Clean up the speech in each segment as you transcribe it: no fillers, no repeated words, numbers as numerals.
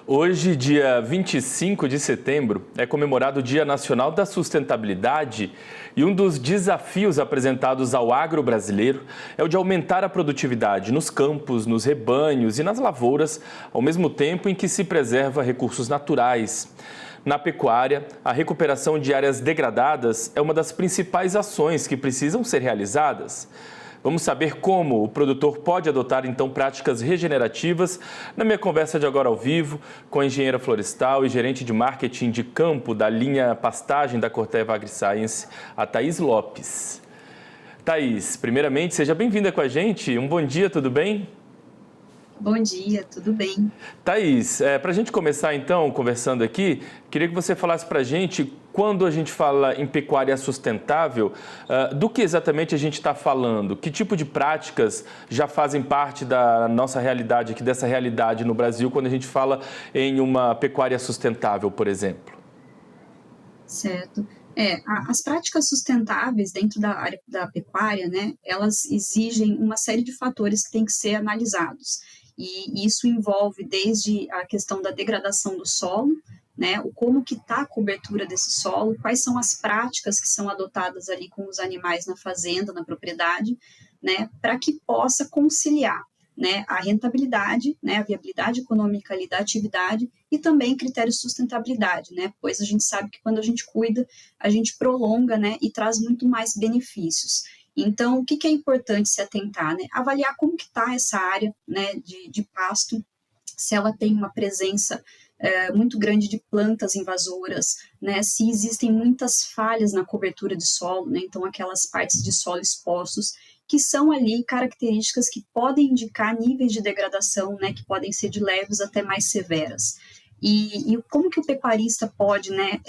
Hoje, dia 25 de setembro, é comemorado o Dia Nacional da Sustentabilidade e um dos desafios apresentados ao agro brasileiro é o de aumentar a produtividade nos campos, nos rebanhos e nas lavouras, ao mesmo tempo em que se preserva recursos naturais. Na pecuária, a recuperação de áreas degradadas é uma das principais ações que precisam ser realizadas. Vamos saber como o produtor pode adotar, então, práticas regenerativas na minha conversa de agora ao vivo com a engenheira florestal e gerente de marketing de campo da linha pastagem da Corteva AgriScience, a Thaís Lopes. Thaís, primeiramente, seja bem-vinda com a gente. Um bom dia, tudo bem? Bom dia, tudo bem? Thaís, para a gente começar então conversando aqui, queria que você falasse para a gente, quando a gente fala em pecuária sustentável, do que exatamente a gente está falando? Que tipo de práticas já fazem parte da nossa realidade aqui, dessa realidade no Brasil, quando a gente fala em uma pecuária sustentável, por exemplo? Certo. As práticas sustentáveis dentro da área da pecuária, né, elas exigem uma série de fatores que têm que ser analisados. E isso envolve desde a questão da degradação do solo, né, o como que está a cobertura desse solo, quais são as práticas que são adotadas ali com os animais na fazenda, na propriedade, né, para que possa conciliar, né, a rentabilidade, né, a viabilidade econômica ali da atividade e também critérios de sustentabilidade, né, pois a gente sabe que quando a gente cuida, a gente prolonga, né, e traz muito mais benefícios. Então, o que é importante se atentar, né, avaliar como que está essa área, né, de pasto, se ela tem uma presença muito grande de plantas invasoras, né, se existem muitas falhas na cobertura de solo, né, então aquelas partes de solo expostos, que são ali características que podem indicar níveis de degradação, né, que podem ser de leves até mais severas. E como que o pecuarista pode, né,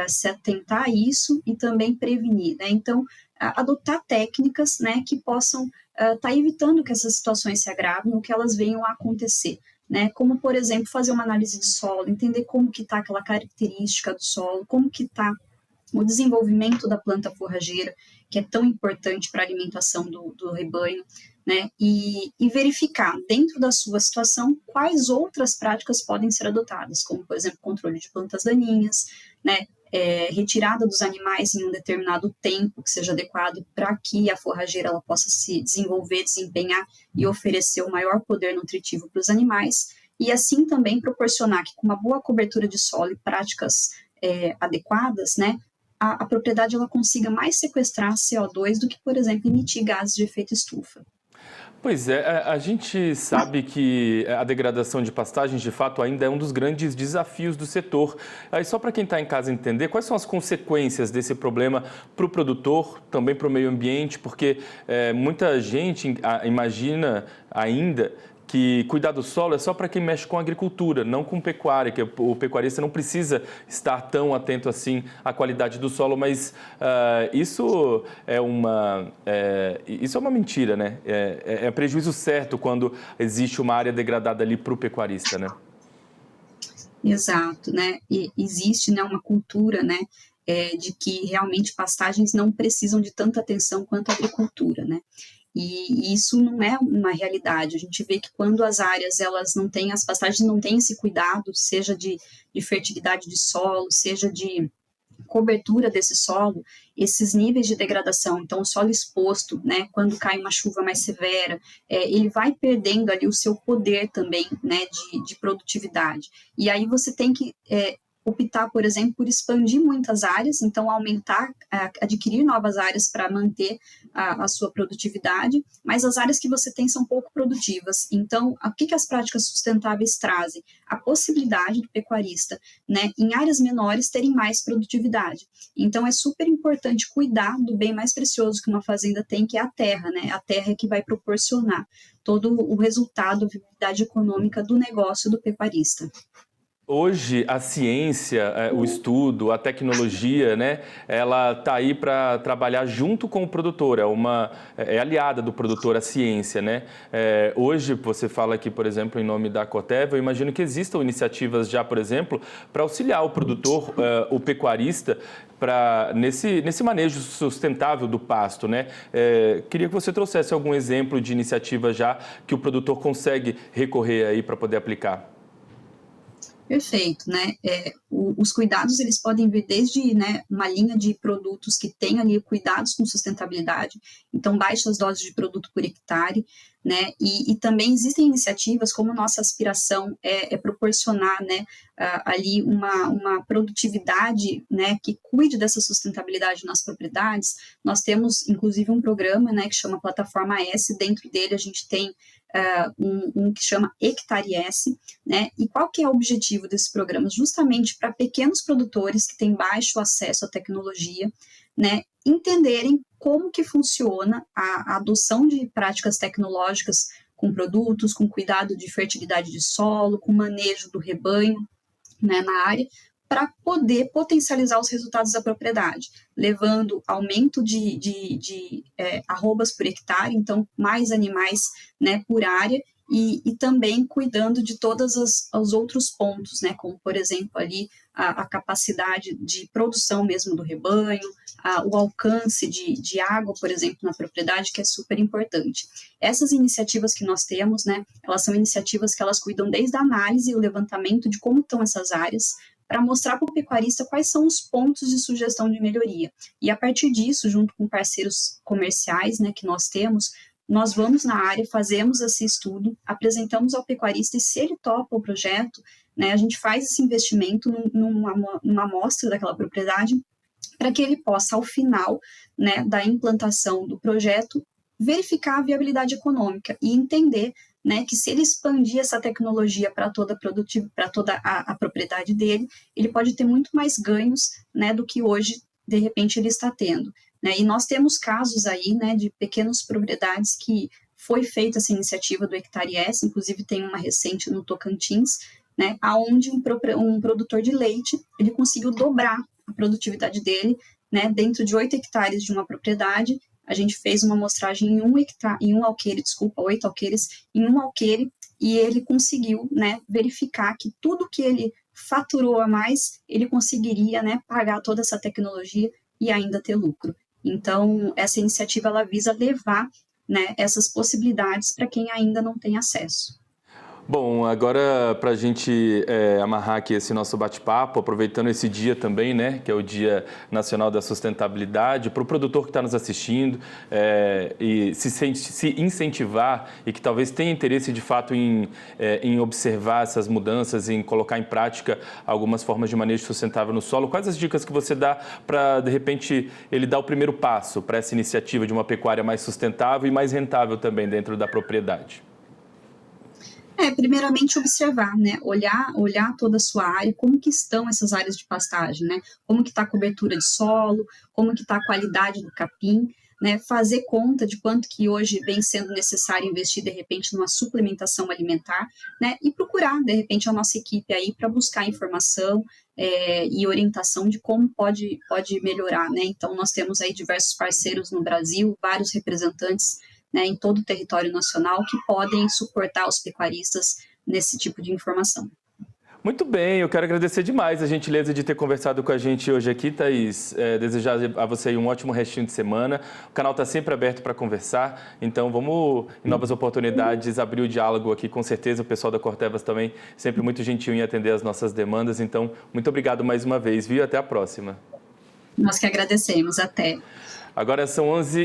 se atentar a isso e também prevenir, né? Então, adotar técnicas, né, que possam estar evitando que essas situações se agravem ou que elas venham a acontecer, né? Como, por exemplo, fazer uma análise de solo, entender como que está aquela característica do solo, como que está o desenvolvimento da planta forrageira, que é tão importante para a alimentação do rebanho, né, e verificar, dentro da sua situação, quais outras práticas podem ser adotadas, como, por exemplo, controle de plantas daninhas, né, retirada dos animais em um determinado tempo que seja adequado para que a forrageira ela possa se desenvolver, desempenhar e oferecer o maior poder nutritivo para os animais, e assim também proporcionar que com uma boa cobertura de solo e práticas adequadas, né, a propriedade ela consiga mais sequestrar CO2 do que, por exemplo, emitir gases de efeito estufa. Pois é, a gente sabe que a degradação de pastagens, de fato, ainda é um dos grandes desafios do setor. Aí, só para quem está em casa entender, quais são as consequências desse problema para o produtor, também para o meio ambiente, porque muita gente imagina ainda que cuidar do solo é só para quem mexe com agricultura, não com pecuária, que o pecuarista não precisa estar tão atento assim à qualidade do solo, mas isso é uma mentira, né? É prejuízo certo quando existe uma área degradada ali para o pecuarista, né? Exato, né? E existe, né, uma cultura, né, de que realmente pastagens não precisam de tanta atenção quanto a agricultura, né? E isso não é uma realidade. A gente vê que quando as áreas elas não têm, as pastagens não têm esse cuidado, seja de fertilidade de solo, seja de cobertura desse solo, esses níveis de degradação, então o solo exposto, né, quando cai uma chuva mais severa, ele vai perdendo ali o seu poder também, né, de produtividade. E aí você tem que optar, por exemplo, por expandir muitas áreas, então aumentar, adquirir novas áreas para manter a sua produtividade, mas as áreas que você tem são pouco produtivas. Então, o que as práticas sustentáveis trazem? A possibilidade do pecuarista, né, em áreas menores, terem mais produtividade. Então, é super importante cuidar do bem mais precioso que uma fazenda tem, que é a terra, né? A terra é que vai proporcionar todo o resultado, a viabilidade econômica do negócio do pecuarista. Hoje, a ciência, o estudo, a tecnologia, né, ela está aí para trabalhar junto com o produtor, é aliada do produtor a ciência, né? Hoje, você fala aqui, por exemplo, em nome da Corteva, eu imagino que existam iniciativas já, por exemplo, para auxiliar o produtor, o pecuarista, nesse manejo sustentável do pasto, né? Queria que você trouxesse algum exemplo de iniciativa já que o produtor consegue recorrer aí para poder aplicar. Perfeito, né? Os cuidados eles podem vir desde, né, uma linha de produtos que tem ali cuidados com sustentabilidade, então baixas doses de produto por hectare, né? E também existem iniciativas como nossa aspiração é proporcionar, né, ali uma produtividade, né, que cuide dessa sustentabilidade nas propriedades. Nós temos inclusive um programa, né, que chama Plataforma S. Dentro dele a gente tem um que chama Hectare S, né? E qual que é o objetivo desse programa? Justamente para pequenos produtores que têm baixo acesso à tecnologia, né, entenderem como que funciona a adoção de práticas tecnológicas com produtos, com cuidado de fertilidade de solo, com manejo do rebanho, né, na área, para poder potencializar os resultados da propriedade, levando aumento de arrobas por hectare, então mais animais, né, por área, e também cuidando de todos os outros pontos, né, como, por exemplo, ali a capacidade de produção mesmo do rebanho, o alcance de água, por exemplo, na propriedade, que é super importante. Essas iniciativas que nós temos, né, elas são iniciativas que elas cuidam desde a análise e o levantamento de como estão essas áreas, para mostrar para o pecuarista quais são os pontos de sugestão de melhoria. E a partir disso, junto com parceiros comerciais, né, que nós temos, nós vamos na área, fazemos esse estudo, apresentamos ao pecuarista e se ele topa o projeto, né, a gente faz esse investimento numa amostra daquela propriedade para que ele possa, ao final, né, da implantação do projeto, verificar a viabilidade econômica e entender, né, que se ele expandir essa tecnologia para toda a propriedade dele, ele pode ter muito mais ganhos, né, do que hoje, de repente, ele está tendo. Né? E nós temos casos aí, né, de pequenas propriedades que foi feita essa iniciativa do Hectare S, inclusive tem uma recente no Tocantins, né, onde um produtor de leite ele conseguiu dobrar a produtividade dele, né, dentro de 8 hectares de uma propriedade. A gente fez uma amostragem em um alqueire, 8 alqueires, em um alqueire, e ele conseguiu, né, verificar que tudo que ele faturou a mais, ele conseguiria, né, pagar toda essa tecnologia e ainda ter lucro. Então, essa iniciativa ela visa levar, né, essas possibilidades para quem ainda não tem acesso. Bom, agora para a gente amarrar aqui esse nosso bate-papo, aproveitando esse dia também, né, que é o Dia Nacional da Sustentabilidade, para o produtor que está nos assistindo e se incentivar e que talvez tenha interesse de fato em observar essas mudanças, em colocar em prática algumas formas de manejo sustentável no solo, quais as dicas que você dá para, de repente, ele dar o primeiro passo para essa iniciativa de uma pecuária mais sustentável e mais rentável também dentro da propriedade? Primeiramente observar, né, olhar toda a sua área, como que estão essas áreas de pastagem, né, como que está a cobertura de solo, como que está a qualidade do capim, né, fazer conta de quanto que hoje vem sendo necessário investir, de repente, numa suplementação alimentar, né, e procurar, de repente, a nossa equipe aí para buscar informação e orientação de como pode melhorar, né, então nós temos aí diversos parceiros no Brasil, vários representantes, né, em todo o território nacional que podem suportar os pecuaristas nesse tipo de informação. Muito bem, eu quero agradecer demais a gentileza de ter conversado com a gente hoje aqui, Thaís. Desejar a você um ótimo restinho de semana. O canal está sempre aberto para conversar, então vamos, em novas oportunidades, abrir o diálogo aqui. Com certeza o pessoal da Cortevas também sempre muito gentil em atender as nossas demandas. Então, muito obrigado mais uma vez, viu? Até a próxima. Nós que agradecemos. Até. Agora são 11